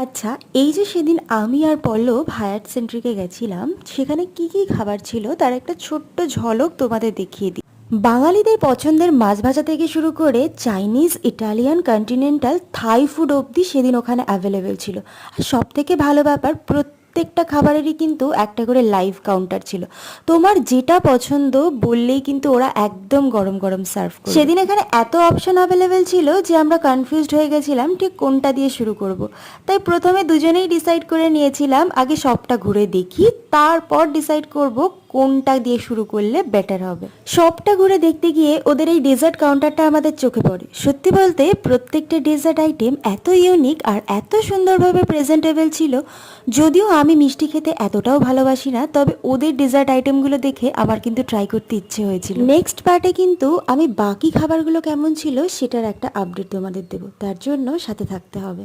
আচ্ছা, এই যে সেদিন আমি আর পল্লব হায়াত সেন্ট্রিকে গেছিলাম, সেখানে কি কি খাবার ছিল তার একটা ছোট্ট ঝলক তোমাদের দেখিয়ে দিই। বাঙালিদের পছন্দের মাছ ভাজা থেকে শুরু করে Chinese, Italian, continental, Thai food অবধি সেদিন ওখানে অ্যাভেলেবেল ছিল। আর সব থেকে ভালো ব্যাপার, প্রত্যেকটা খাবারেরই কিন্তু একটা করে লাইভ কাউন্টার ছিল। তোমার যেটা পছন্দ বললেই কিন্তু ওরা একদম গরম গরম সার্ভ করবে। সেদিন এখানে এত অপশন অ্যাভেলেবেল ছিল যে আমরা কনফিউজড হয়ে গেছিলাম ঠিক কোনটা দিয়ে শুরু করব। তাই প্রথমে দুজনেই ডিসাইড করে নিয়েছিলাম আগে সবটা ঘুরে দেখি, তারপর ডিসাইড করব কোনটা দিয়ে শুরু করলে বেটার হবে। সবটা ঘুরে দেখতে গিয়ে ওদের এই ডেজার্ট কাউন্টারটা আমাদের চোখে পড়ে। সত্যি বলতে প্রত্যেকটা ডেজার্ট আইটেম এত ইউনিক আর এত সুন্দরভাবে প্রেজেন্টেবল ছিল। যদিও আমি মিষ্টি খেতে এতটাও ভালোবাসি না, তবে ওদের ডেজার্ট আইটেমগুলো দেখে আমার কিন্তু ট্রাই করতে ইচ্ছে হয়েছিল। নেক্সট পার্টে কিন্তু আমি বাকি খাবারগুলো কেমন ছিল সেটার একটা আপডেট তোমাদের দেবো, তার জন্য সাথে থাকতে হবে।